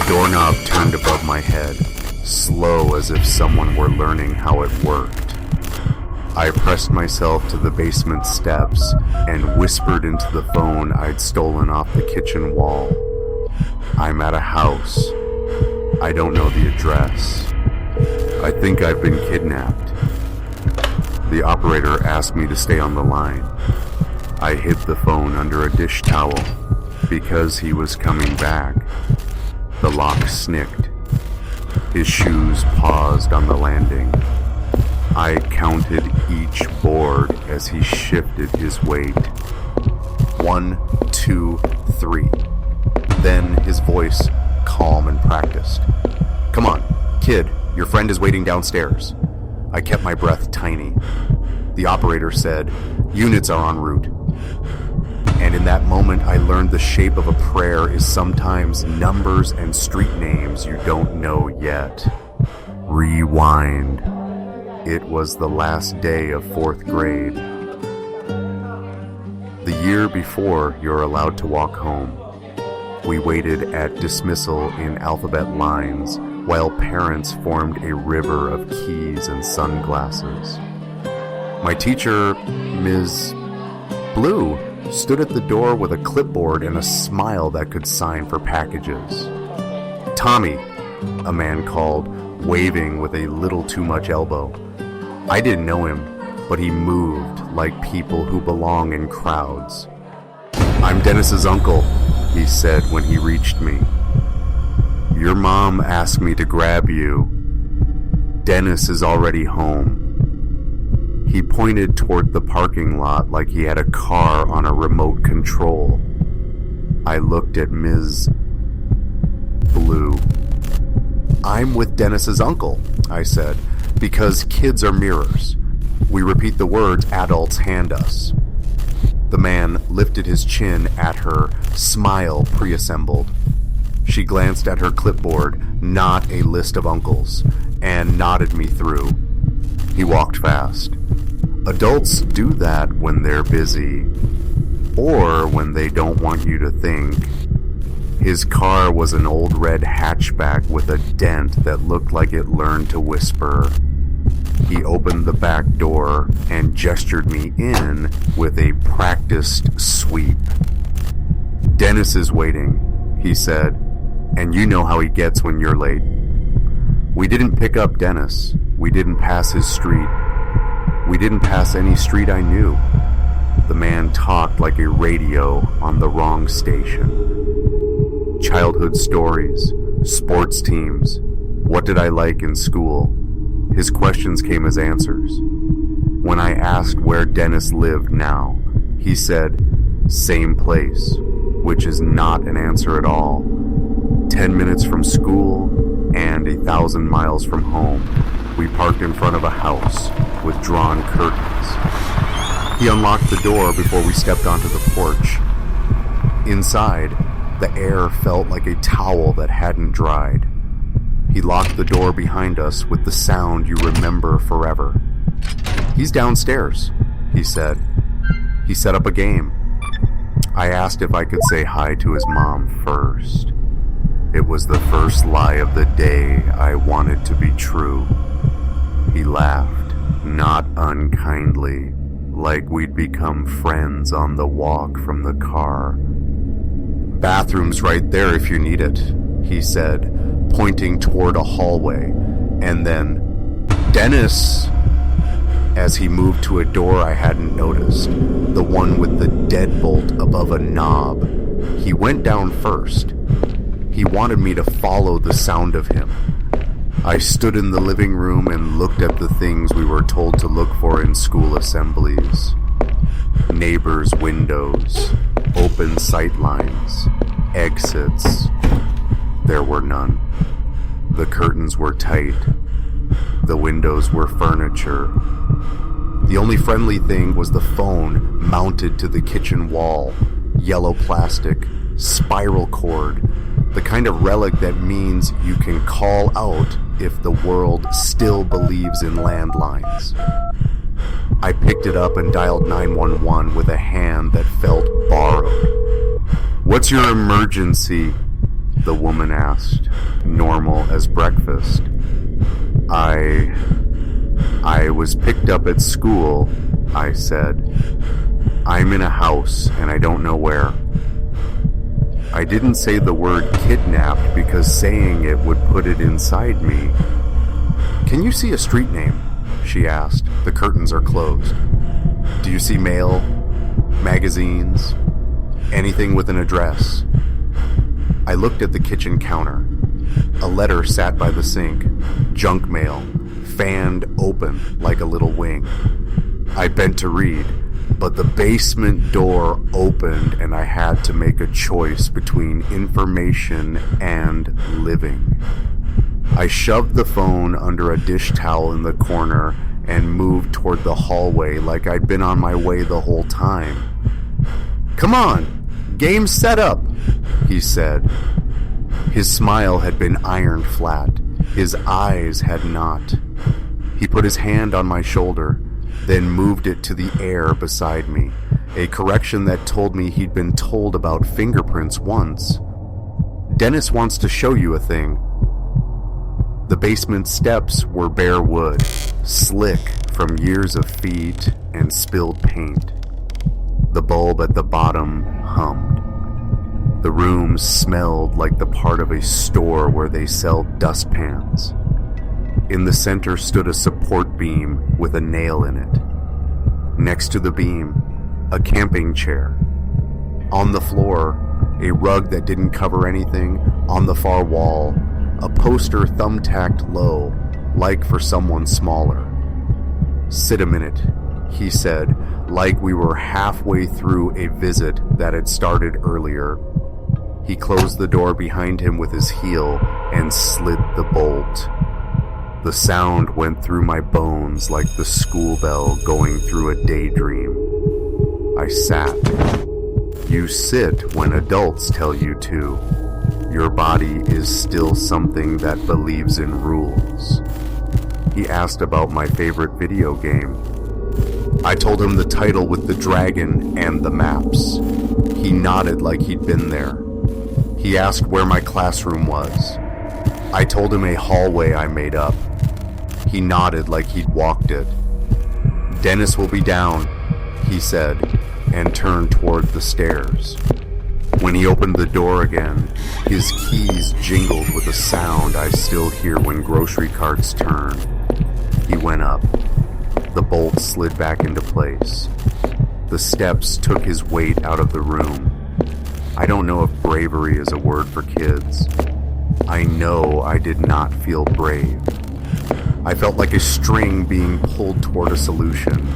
The doorknob turned above my head, slow as if someone were learning how it worked. I pressed myself to the basement steps and whispered into the phone I'd stolen off the kitchen wall. I'm at a house. I don't know the address. I think I've been kidnapped. The operator asked me to stay on the line. I hid the phone under a dish towel because he was coming back. The lock snicked. His shoes paused on the landing. I counted each board as he shifted his weight. 1, 2, 3. Then his voice, calm and practiced. Come on, kid, your friend is waiting downstairs. I kept my breath tiny. The operator said, units are en route. And in that moment, I learned the shape of a prayer is sometimes numbers and street names you don't know yet. Rewind. It was the last day of 4th grade. The year before you're allowed to walk home. We waited at dismissal in alphabet lines while parents formed a river of keys and sunglasses. My teacher, Ms. Blue, stood at the door with a clipboard and a smile that could sign for packages. Tommy, a man called, waving with a little too much elbow. I didn't know him, but he moved like people who belong in crowds. I'm Dennis's uncle, he said when he reached me. Your mom asked me to grab you. Dennis is already home. He pointed toward the parking lot like he had a car on a remote control. I looked at Ms. Blue. I'm with Dennis's uncle, I said, because kids are mirrors. We repeat the words adults hand us. The man lifted his chin at her, smile pre-assembled. She glanced at her clipboard, not a list of uncles, and nodded me through. He walked fast. Adults do that when they're busy, or when they don't want you to think. His car was an old red hatchback with a dent that looked like it learned to whisper. He opened the back door and gestured me in with a practiced sweep. Dennis is waiting, he said, and you know how he gets when you're late. We didn't pick up Dennis. We didn't pass his street. We didn't pass any street I knew. The man talked like a radio on the wrong station. Childhood stories, sports teams, what did I like in school? His questions came as answers. When I asked where Dennis lived now, he said, same place, which is not an answer at all. 10 minutes from school and 1,000 miles from home, we parked in front of a house with drawn curtains. He unlocked the door before we stepped onto the porch. Inside, the air felt like a towel that hadn't dried. He locked the door behind us with the sound you remember forever. He's downstairs, he said. He set up a game. I asked if I could say hi to his mom first. It was the first lie of the day I wanted to be true. He laughed, not unkindly, like we'd become friends on the walk from the car. Bathroom's right there if you need it, he said, pointing toward a hallway, and then, Dennis, as he moved to a door I hadn't noticed, the one with the deadbolt above a knob. He went down first. He wanted me to follow the sound of him. I stood in the living room and looked at the things we were told to look for in school assemblies. Neighbors' windows, open sight lines, exits. There were none. The curtains were tight. The windows were furniture. The only friendly thing was the phone mounted to the kitchen wall. Yellow plastic, spiral cord, the kind of relic that means you can call out if the world still believes in landlines. I picked it up and dialed 911 with a hand that felt borrowed. What's your emergency? the woman asked, normal as breakfast. I was picked up at school, I said. I'm in a house and I don't know where. I didn't say the word kidnapped because saying it would put it inside me. Can you see a street name? She asked. The curtains are closed. Do you see mail? Magazines? Anything with an address? I looked at the kitchen counter. A letter sat by the sink. Junk mail. Fanned open like a little wing. I bent to read, but the basement door opened and I had to make a choice between information and living. I shoved the phone under a dish towel in the corner and moved toward the hallway like I'd been on my way the whole time. Come on, game set up, he said. His smile had been ironed flat. His eyes had not. He put his hand on my shoulder, then moved it to the air beside me, a correction that told me he'd been told about fingerprints once. Dennis wants to show you a thing. The basement steps were bare wood, slick from years of feet and spilled paint. The bulb at the bottom hummed. The room smelled like the part of a store where they sell dustpans. In the center stood a support beam with a nail in it. Next to the beam, a camping chair. On the floor, a rug that didn't cover anything. On the far wall, a poster thumbtacked low, like for someone smaller. Sit a minute, he said, like we were halfway through a visit that had started earlier. He closed the door behind him with his heel and slid the bolt. The sound went through my bones like the school bell going through a daydream. I sat. You sit when adults tell you to. Your body is still something that believes in rules. He asked about my favorite video game. I told him the title with the dragon and the maps. He nodded like he'd been there. He asked where my classroom was. I told him a hallway I made up. He nodded like he'd walked it. Dennis will be down, he said, and turned toward the stairs. When he opened the door again, his keys jingled with a sound I still hear when grocery carts turn. He went up. The bolt slid back into place. The steps took his weight out of the room. I don't know if bravery is a word for kids. I know I did not feel brave. I felt like a string being pulled toward a solution.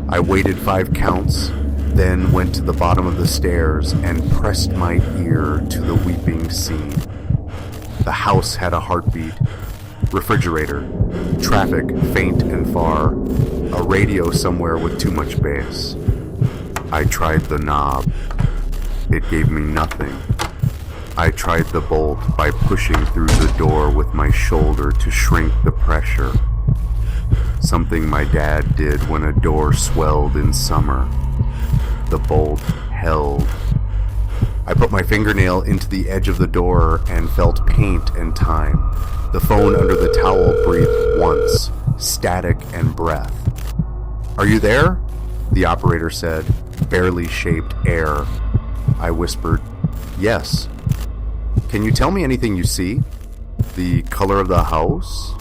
I waited 5 counts, then went to the bottom of the stairs and pressed my ear to the weeping scene. The house had a heartbeat. Refrigerator. Traffic faint and far. A radio somewhere with too much bass. I tried the knob. It gave me nothing. I tried the bolt by pushing through the door with my shoulder to shrink the pressure. Something my dad did when a door swelled in summer. The bolt held. I put my fingernail into the edge of the door and felt paint and time. The phone under the towel breathed once, static and breath. Are you there? The operator said, barely shaped air. I whispered, yes. Can you tell me anything you see? The color of the house?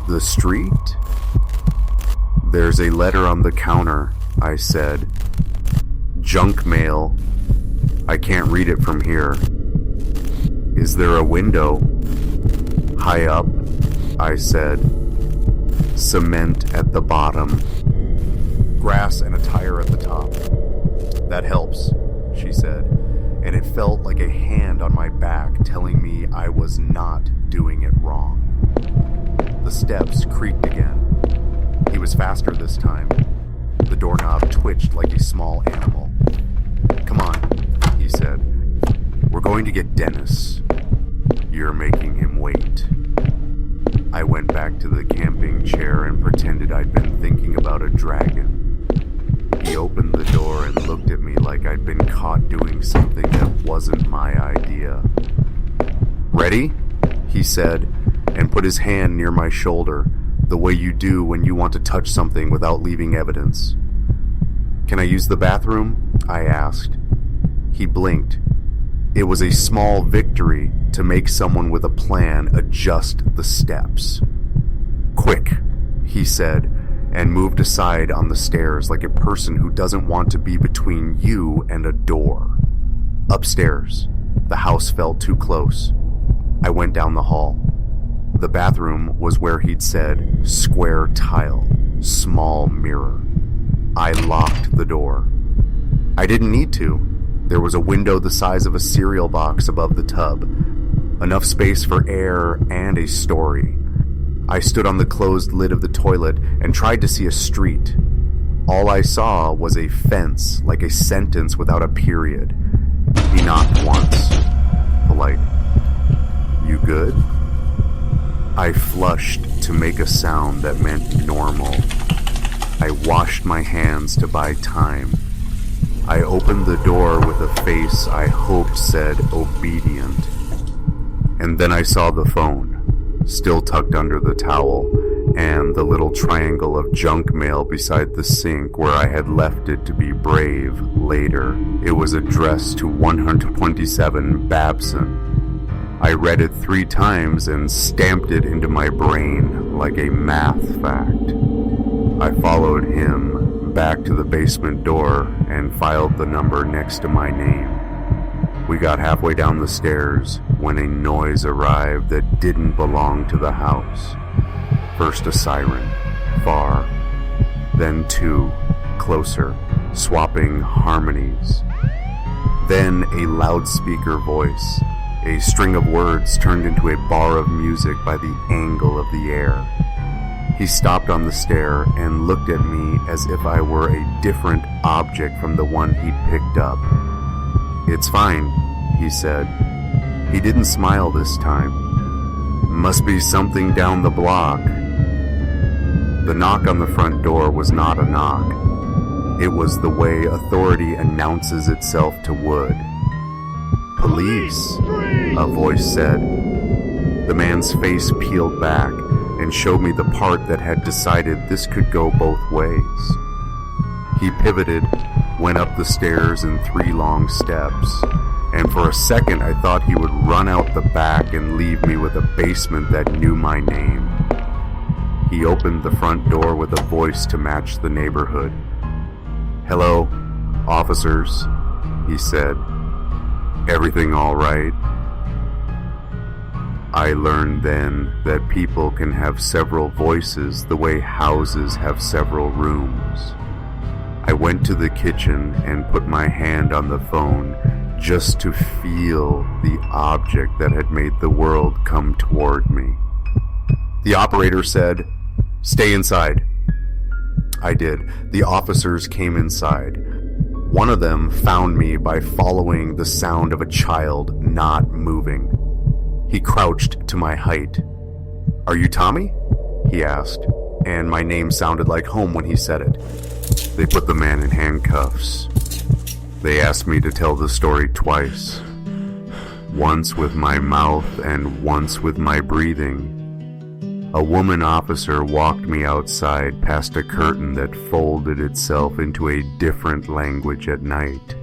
The street? There's a letter on the counter, I said. Junk mail. I can't read it from here. Is there a window? High up, I said. Cement at the bottom. Grass and a tire at the top. That helps, she said, and it felt like a hand on my back telling me I was not doing it wrong. The steps creaked again. He was faster this time. The doorknob twitched like a small animal. Come on, he said. We're going to get Dennis. You're making him wait. I went back to the camping chair and pretended I'd been thinking about a dragon. He opened the door and looked at me like I'd been caught doing something that wasn't my idea. "Ready?" he said, and put his hand near my shoulder, the way you do when you want to touch something without leaving evidence. "Can I use the bathroom?" I asked. He blinked. It was a small victory to make someone with a plan adjust the steps. "Quick," he said, and moved aside on the stairs like a person who doesn't want to be between you and a door. Upstairs, the house felt too close. I went down the hall. The bathroom was where he'd said, square tile, small mirror. I locked the door. I didn't need to. There was a window the size of a cereal box above the tub. Enough space for air and a story. I stood on the closed lid of the toilet and tried to see a street. All I saw was a fence, like a sentence without a period. He knocked once. Polite. "You good?" I flushed to make a sound that meant normal. I washed my hands to buy time. I opened the door with a face I hoped said obedient. And then I saw the phone, still tucked under the towel, and the little triangle of junk mail beside the sink where I had left it to be brave later. It was addressed to 127 Babson. I read it 3 times and stamped it into my brain like a math fact. I followed him back to the basement door and filed the number next to my name. We got halfway down the stairs when a noise arrived that didn't belong to the house. First a siren, far, then 2, closer, swapping harmonies. Then a loudspeaker voice. A string of words turned into a bar of music by the angle of the air. He stopped on the stair and looked at me as if I were a different object from the one he'd picked up. "It's fine," he said. He didn't smile this time. "Must be something down the block." The knock on the front door was not a knock. It was the way authority announces itself to wood. "Police," a voice said. The man's face peeled back and showed me the part that had decided this could go both ways. He pivoted, went up the stairs in 3 long steps, and for a second I thought he would run out the back and leave me with a basement that knew my name. He opened the front door with a voice to match the neighborhood. "Hello, officers," he said. "Everything all right?" I learned then that people can have several voices the way houses have several rooms. I went to the kitchen and put my hand on the phone just to feel the object that had made the world come toward me. The operator said, "Stay inside." I did. The officers came inside. One of them found me by following the sound of a child not moving. He crouched to my height. "Are you Tommy?" he asked, and my name sounded like home when he said it. They put the man in handcuffs. They asked me to tell the story twice. Once with my mouth and once with my breathing. A woman officer walked me outside past a curtain that folded itself into a different language at night.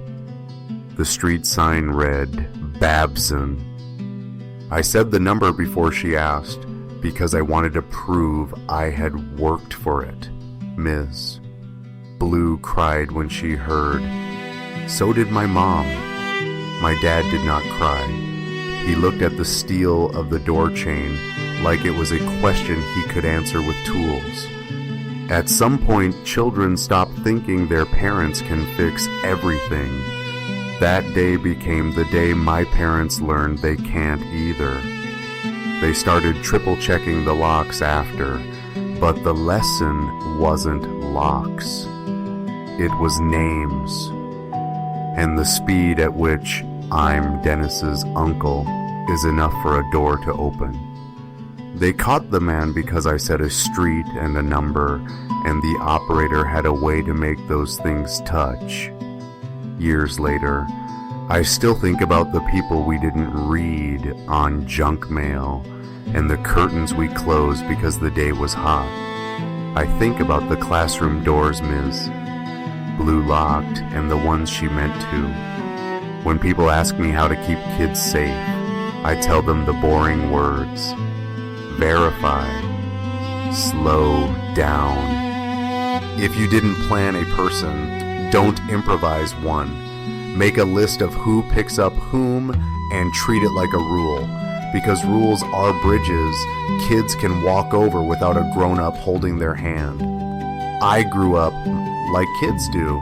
The street sign read, Babson. I said the number before she asked, because I wanted to prove I had worked for it. Ms. Blue cried when she heard. So did my mom. My dad did not cry. He looked at the steel of the door chain like it was a question he could answer with tools. At some point, children stop thinking their parents can fix everything. That day became the day my parents learned they can't either. They started triple-checking the locks after, but the lesson wasn't locks. It was names. And the speed at which I'm Dennis's uncle is enough for a door to open. They caught the man because I said a street and a number, and the operator had a way to make those things touch. Years later, I still think about the people we didn't read on junk mail and the curtains we closed because the day was hot. I think about the classroom doors Ms. Blue locked and the ones she meant to. When people ask me how to keep kids safe, I tell them the boring words. Verify. Slow down. If you didn't plan a person, don't improvise one. Make a list of who picks up whom and treat it like a rule. Because rules are bridges kids can walk over without a grown-up holding their hand. I grew up like kids do.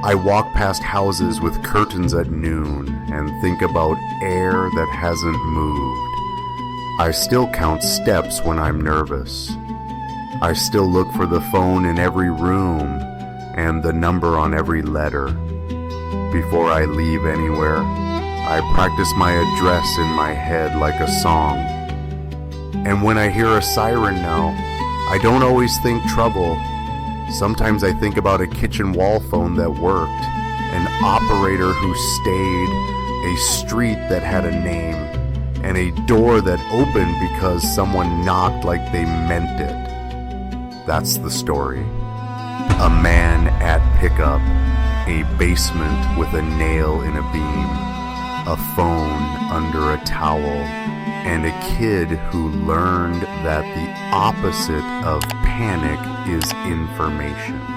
I walk past houses with curtains at noon and think about air that hasn't moved. I still count steps when I'm nervous. I still look for the phone in every room and the number on every letter. Before I leave anywhere, I practice my address in my head like a song. And when I hear a siren now, I don't always think trouble. Sometimes I think about a kitchen wall phone that worked, an operator who stayed, a street that had a name, and a door that opened because someone knocked like they meant it. That's the story. A man at pickup, a basement with a nail in a beam, a phone under a towel, and a kid who learned that the opposite of panic is information.